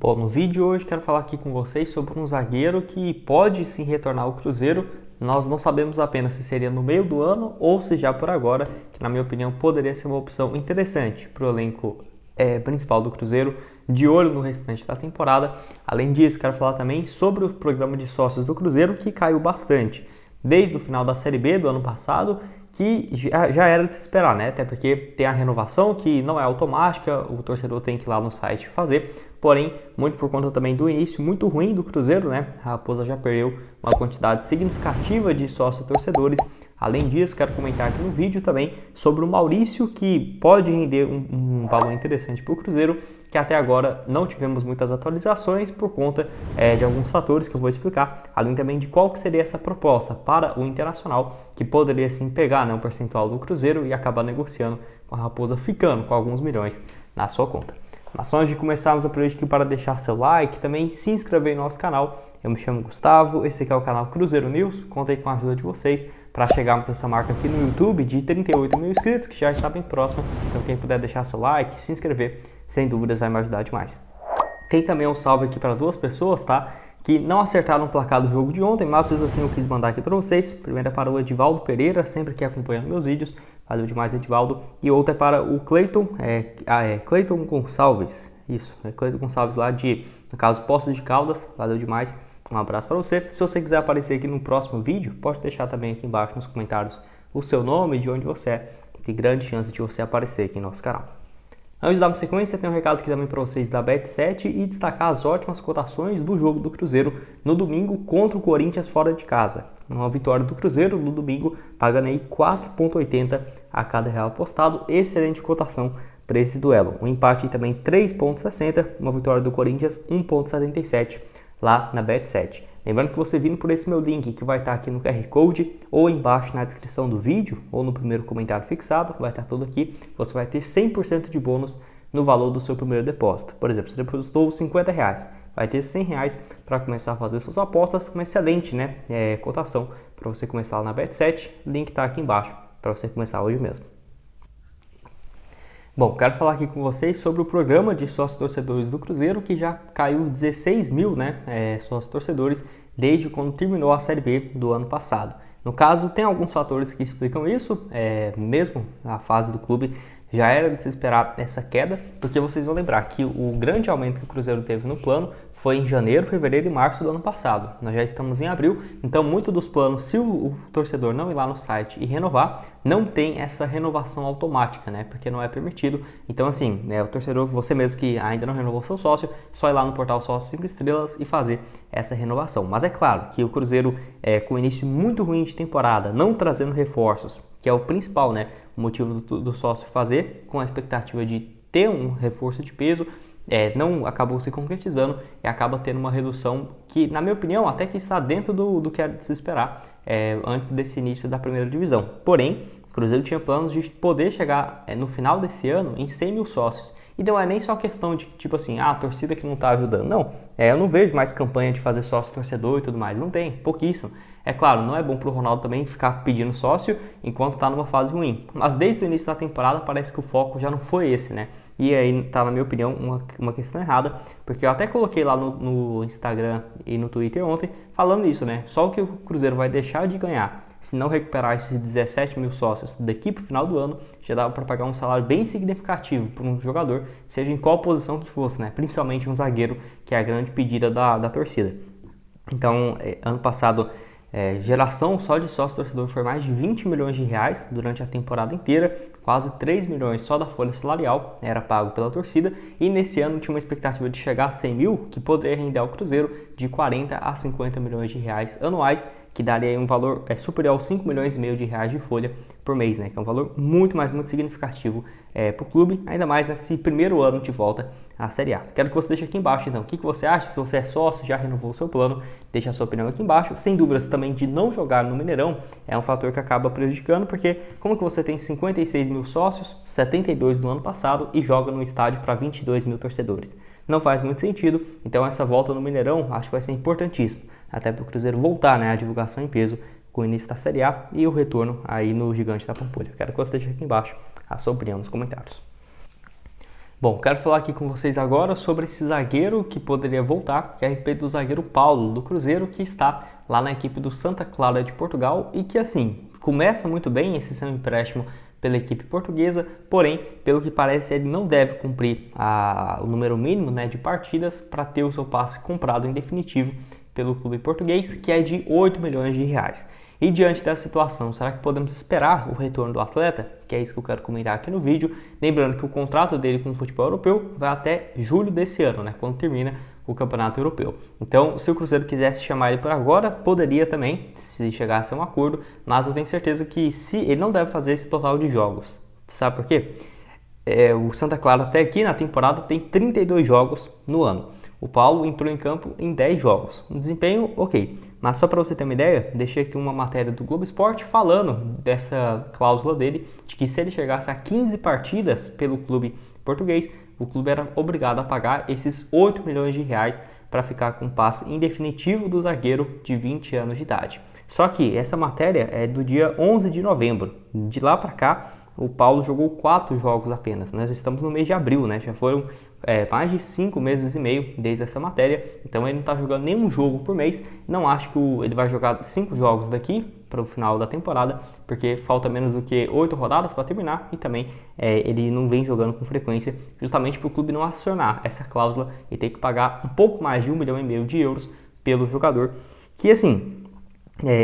Bom, no vídeo de hoje quero falar aqui com vocês sobre um zagueiro que pode sim retornar ao Cruzeiro. Nós não sabemos apenas se seria no meio do ano ou se já por agora, que na minha opinião poderia ser uma opção interessante para o elenco principal do Cruzeiro, de olho no restante da temporada. Além disso, quero falar também sobre o programa de sócios do Cruzeiro, que caiu bastante desde o final da Série B do ano passado, que já era de se esperar, né? Até porque tem a renovação que não é automática, o torcedor tem que ir lá no site fazer, porém, muito por conta também do início muito ruim do Cruzeiro, né? A Raposa já perdeu uma quantidade significativa de sócios torcedores. Além disso, quero comentar aqui no vídeo também sobre o Maurício, que pode render um valor interessante para o Cruzeiro, que até agora não tivemos muitas atualizações por conta de alguns fatores que eu vou explicar, além também de qual que seria essa proposta para o Internacional, que poderia sim pegar, né, um percentual do Cruzeiro e acabar negociando com a Raposa, ficando com alguns milhões na sua conta. Mas só antes de começarmos, eu aproveito aqui para deixar seu like, também se inscrever no nosso canal. Eu me chamo Gustavo, esse aqui é o canal Cruzeiro News, contei com a ajuda de vocês para chegarmos a essa marca aqui no YouTube de 38 mil inscritos, que já está bem próxima. Então quem puder deixar seu like, se inscrever, sem dúvidas vai me ajudar demais. Tem também um salve aqui para duas pessoas, tá? Que não acertaram o placar do jogo de ontem, mas assim eu quis mandar aqui para vocês. Primeira é para o Edivaldo Pereira, sempre que acompanhando meus vídeos. Valeu demais, Edivaldo. E outra é para o Cleiton, Cleiton Gonçalves. Isso, é Cleiton Gonçalves lá de, no caso, Poços de Caldas. Valeu demais. Um abraço para você. Se você quiser aparecer aqui no próximo vídeo, pode deixar também aqui embaixo nos comentários o seu nome e de onde você é. Tem grande chance de você aparecer aqui no nosso canal. Antes de dar uma sequência, tem um recado aqui também para vocês da Bet7 e destacar as ótimas cotações do jogo do Cruzeiro no domingo contra o Corinthians fora de casa. Uma vitória do Cruzeiro no domingo, pagando aí 4,80 a cada real apostado. Excelente cotação para esse duelo. Um empate também 3,60, uma vitória do Corinthians 1,77 lá na Bet7. Lembrando que você vindo por esse meu link que vai estar aqui no QR Code ou embaixo na descrição do vídeo ou no primeiro comentário fixado, vai estar tudo aqui, você vai ter 100% de bônus no valor do seu primeiro depósito. Por exemplo, você depositou R$50, vai ter R$100 para começar a fazer suas apostas, uma excelente cotação para você começar lá na Bet7, link está aqui embaixo para você começar hoje mesmo. Bom, quero falar aqui com vocês sobre o programa de sócios torcedores do Cruzeiro, que já caiu 16 mil sócios torcedores desde quando terminou a Série B do ano passado. No caso, tem alguns fatores que explicam isso, mesmo a fase do clube já era de se esperar essa queda, porque vocês vão lembrar que o grande aumento que o Cruzeiro teve no plano foi em janeiro, fevereiro e março do ano passado. Nós já estamos em abril, então muito dos planos, se o torcedor não ir lá no site e renovar, não tem essa renovação automática, né? Porque não é permitido. Então assim, o torcedor, você mesmo que ainda não renovou seu sócio, só ir lá no portal Sócio 5 Estrelas e fazer essa renovação. Mas é claro que o Cruzeiro, com o início muito ruim de temporada, não trazendo reforços, que é o principal, né? O motivo do sócio fazer, com a expectativa de ter um reforço de peso, não acabou se concretizando e acaba tendo uma redução que, na minha opinião, até que está dentro do que era de se esperar antes desse início da primeira divisão. Porém, o Cruzeiro tinha planos de poder chegar no final desse ano em 100 mil sócios. E não é nem só questão de, tipo assim, a torcida que não está ajudando. Não, eu não vejo mais campanha de fazer sócio torcedor e tudo mais. Não tem, pouquíssimo. É claro, não é bom para o Ronaldo também ficar pedindo sócio enquanto está numa fase ruim. Mas desde o início da temporada parece que o foco já não foi esse, né? E aí tá, na minha opinião, uma questão errada. Porque eu até coloquei lá no Instagram e no Twitter ontem falando isso, né? Só o que o Cruzeiro vai deixar de ganhar se não recuperar esses 17 mil sócios daqui para o final do ano, já dava para pagar um salário bem significativo para um jogador, seja em qual posição que fosse, né? Principalmente um zagueiro, que é a grande pedida da torcida. Então, ano passado, geração só de sócio torcedor foi mais de 20 milhões de reais durante a temporada inteira, quase 3 milhões só da folha salarial era pago pela torcida, e nesse ano tinha uma expectativa de chegar a 100 mil, que poderia render ao Cruzeiro de 40 a 50 milhões de reais anuais, que daria um valor superior aos 5 milhões e meio de reais de folha por mês, né? Que é um valor muito significativo para o clube, ainda mais nesse primeiro ano de volta à Série A. Quero que você deixe aqui embaixo, então, o que você acha, se você é sócio, já renovou o seu plano, deixa a sua opinião aqui embaixo. Sem dúvidas também de não jogar no Mineirão é um fator que acaba prejudicando, porque como que você tem 56 mil sócios, 72 no ano passado e joga no estádio para 22 mil torcedores? Não faz muito sentido, então essa volta no Mineirão acho que vai ser importantíssimo, até para o Cruzeiro voltar, né, a divulgação em peso com o início da Série A e o retorno aí no Gigante da Pampulha. Quero que você deixe aqui embaixo a sua opinião nos comentários. Bom, quero falar aqui com vocês agora sobre esse zagueiro que poderia voltar, que é a respeito do zagueiro Paulo, do Cruzeiro, que está lá na equipe do Santa Clara de Portugal e que, assim, começa muito bem esse seu empréstimo pela equipe portuguesa, porém, pelo que parece, ele não deve cumprir o número mínimo, né, de partidas para ter o seu passe comprado em definitivo pelo clube português, que é de 8 milhões de reais. E diante dessa situação, será que podemos esperar o retorno do atleta? Que é isso que eu quero comentar aqui no vídeo. Lembrando que o contrato dele com o futebol europeu vai até julho desse ano, né, quando termina o Campeonato Europeu. Então, se o Cruzeiro quisesse chamar ele por agora, poderia também, se chegasse a um acordo, mas eu tenho certeza que ele não deve fazer esse total de jogos. Sabe por quê? O Santa Clara até aqui na temporada tem 32 jogos no ano. O Paulo entrou em campo em 10 jogos. Um desempenho ok. Mas só para você ter uma ideia, deixei aqui uma matéria do Globo Esporte falando dessa cláusula dele, de que se ele chegasse a 15 partidas pelo clube português, o clube era obrigado a pagar esses 8 milhões de reais para ficar com o passe em definitivo do zagueiro de 20 anos de idade. Só que essa matéria é do dia 11 de novembro. De lá para cá, o Paulo jogou 4 jogos apenas. Nós estamos no mês de abril, né? Já foram mais de 5 meses e meio desde essa matéria. Então ele não está jogando nenhum jogo por mês. Não acho que ele vai jogar 5 jogos daqui para o final da temporada, porque falta menos do que 8 rodadas para terminar. E também ele não vem jogando com frequência, justamente para o clube não acionar essa cláusula e ter que pagar um pouco mais de 1,5 milhão de euros pelo jogador. Que assim...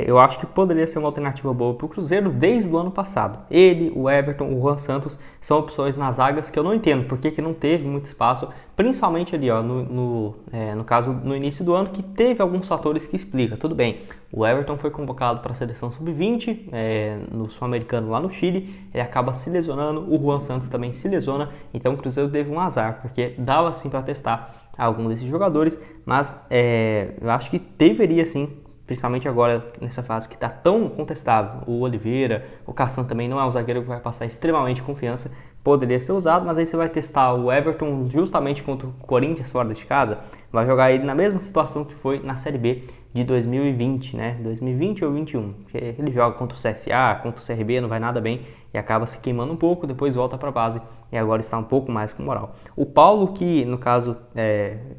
eu acho que poderia ser uma alternativa boa para o Cruzeiro desde o ano passado. Ele, o Everton, o Juan Santos são opções nas zagas que eu não entendo porque que não teve muito espaço, principalmente ali no caso no início do ano, que teve alguns fatores que explica. Tudo bem, o Everton foi convocado para a seleção sub-20 no Sul-Americano lá no Chile, ele acaba se lesionando, o Juan Santos também se lesiona, então o Cruzeiro teve um azar, porque dava sim para testar algum desses jogadores, mas eu acho que deveria sim, principalmente agora nessa fase que está tão contestável. O Oliveira, o Castan também não é um zagueiro que vai passar extremamente confiança, poderia ser usado, mas aí você vai testar o Everton justamente contra o Corinthians fora de casa, vai jogar ele na mesma situação que foi na Série B de 2020, né? 2020 ou 2021, porque ele joga contra o CSA, contra o CRB, não vai nada bem e acaba se queimando um pouco, depois volta para a base e agora está um pouco mais com moral. O Paulo, que no caso,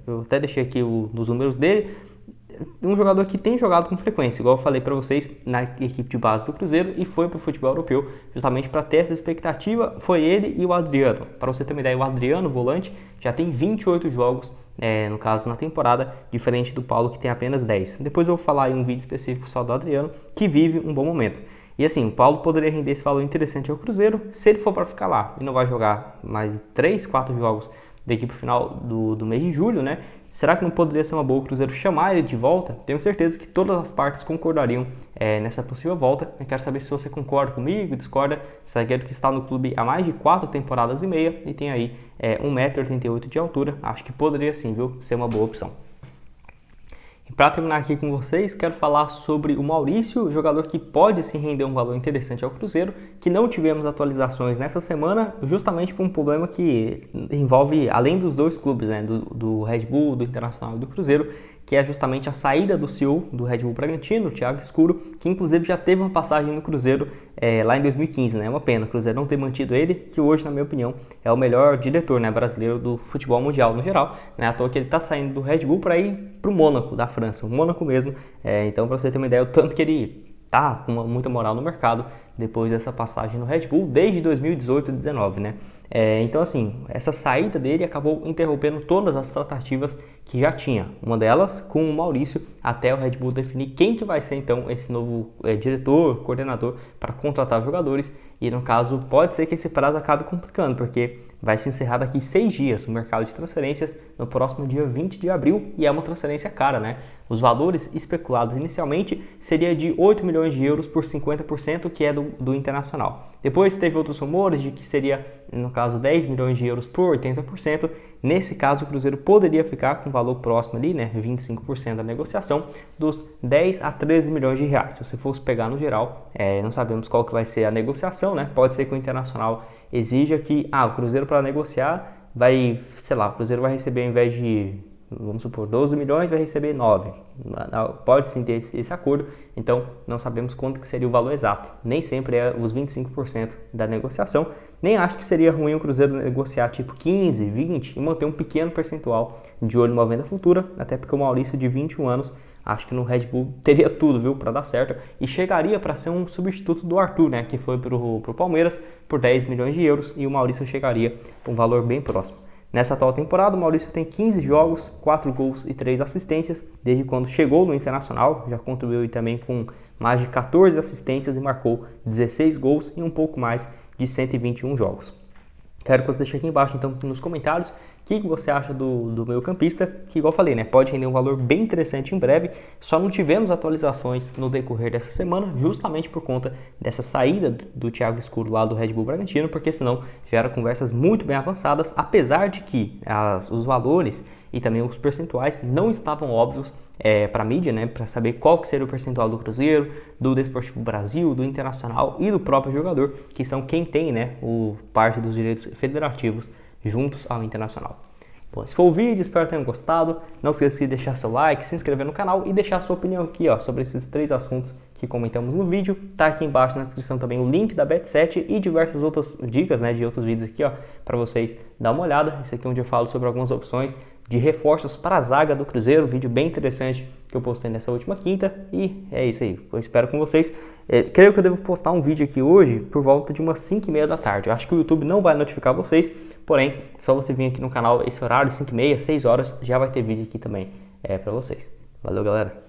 eu até deixei aqui os números dele, um jogador que tem jogado com frequência, igual eu falei para vocês, na equipe de base do Cruzeiro e foi para o futebol europeu, justamente para ter essa expectativa, foi ele e o Adriano. Para você ter uma ideia, o Adriano, volante, já tem 28 jogos, no caso na temporada, diferente do Paulo que tem apenas 10. Depois eu vou falar em um vídeo específico só do Adriano, que vive um bom momento. E assim, o Paulo poderia render esse valor interessante ao Cruzeiro, se ele for para ficar lá e não vai jogar mais 3, 4 jogos da equipe final do mês de julho, né? Será que não poderia ser uma boa o Cruzeiro chamar ele de volta? Tenho certeza que todas as partes concordariam nessa possível volta. Eu quero saber se você concorda comigo, discorda. Zagueiro que está no clube há mais de 4 temporadas e meia e tem aí 1,88 m de altura. Acho que poderia sim, viu, ser uma boa opção. E para terminar aqui com vocês, quero falar sobre o Maurício, jogador que pode sim render um valor interessante ao Cruzeiro, que não tivemos atualizações nessa semana, justamente por um problema que envolve, além dos dois clubes, né, do Red Bull, do Internacional e do Cruzeiro, que é justamente a saída do CEO do Red Bull Bragantino, o Thiago Escuro, que inclusive já teve uma passagem no Cruzeiro lá em 2015, né? É uma pena o Cruzeiro não ter mantido ele, que hoje, na minha opinião, é o melhor diretor, né, brasileiro do futebol mundial no geral, né? À toa que ele está saindo do Red Bull para ir para o Mônaco, da França, o Mônaco mesmo. Então, para você ter uma ideia, o tanto que ele tá com muita moral no mercado depois dessa passagem no Red Bull desde 2018 e 2019, né? Então, assim, essa saída dele acabou interrompendo todas as tratativas que já tinha. Uma delas com o Maurício, até o Red Bull definir quem que vai ser, então, esse novo diretor, coordenador para contratar jogadores. E, no caso, pode ser que esse prazo acabe complicando, porque vai se encerrar daqui 6 dias o mercado de transferências no próximo dia 20 de abril e é uma transferência cara, né? Os valores especulados inicialmente seria de 8 milhões de euros por 50%, que é do Internacional. Depois teve outros rumores de que seria, no caso, 10 milhões de euros por 80%. Nesse caso, o Cruzeiro poderia ficar com valor próximo ali, né, 25% da negociação, dos 10 a 13 milhões de reais. Se você fosse pegar no geral, não sabemos qual que vai ser a negociação, né? Pode ser que o Internacional exija que, o Cruzeiro para negociar vai, sei lá, o Cruzeiro vai receber ao invés de vamos supor, 12 milhões vai receber 9. Pode sim ter esse acordo, então não sabemos quanto que seria o valor exato. Nem sempre é os 25% da negociação, nem acho que seria ruim o Cruzeiro negociar tipo 15, 20 e manter um pequeno percentual de olho numa venda futura, até porque o Maurício de 21 anos, acho que no Red Bull teria tudo, viu, para dar certo e chegaria para ser um substituto do Arthur, né, que foi pro Palmeiras por 10 milhões de euros e o Maurício chegaria para um valor bem próximo. Nessa atual temporada, o Maurício tem 15 jogos, 4 gols e 3 assistências, desde quando chegou no Internacional, já contribuiu também com mais de 14 assistências e marcou 16 gols em um pouco mais de 121 jogos. Quero que você deixe aqui embaixo, então, nos comentários, o que você acha do meio-campista, que, igual eu falei, né, pode render um valor bem interessante em breve. Só não tivemos atualizações no decorrer dessa semana, justamente por conta dessa saída do Thiago Escuro lá do Red Bull Bragantino, porque senão vieram conversas muito bem avançadas, apesar de que os valores e também os percentuais não estavam óbvios para a mídia, né, para saber qual que seria o percentual do Cruzeiro, do Desportivo Brasil, do Internacional e do próprio jogador, que são quem tem, né, parte dos direitos federativos juntos ao Internacional. Bom, esse foi o vídeo, espero que tenham gostado. Não esqueça de deixar seu like, se inscrever no canal e deixar sua opinião aqui, ó, sobre esses 3 assuntos que comentamos no vídeo. Tá aqui embaixo na descrição também o link da Bet7 e diversas outras dicas, né, de outros vídeos aqui, ó, para vocês dar uma olhada. Esse aqui é onde eu falo sobre algumas opções de reforços para a zaga do Cruzeiro, vídeo bem interessante que eu postei nessa última quinta, e é isso aí, eu espero com vocês. Creio que eu devo postar um vídeo aqui hoje por volta de umas 5h30 da tarde, eu acho que o YouTube não vai notificar vocês, porém, só você vir aqui no canal esse horário, 5h30, 6 horas, já vai ter vídeo aqui também para vocês. Valeu, galera!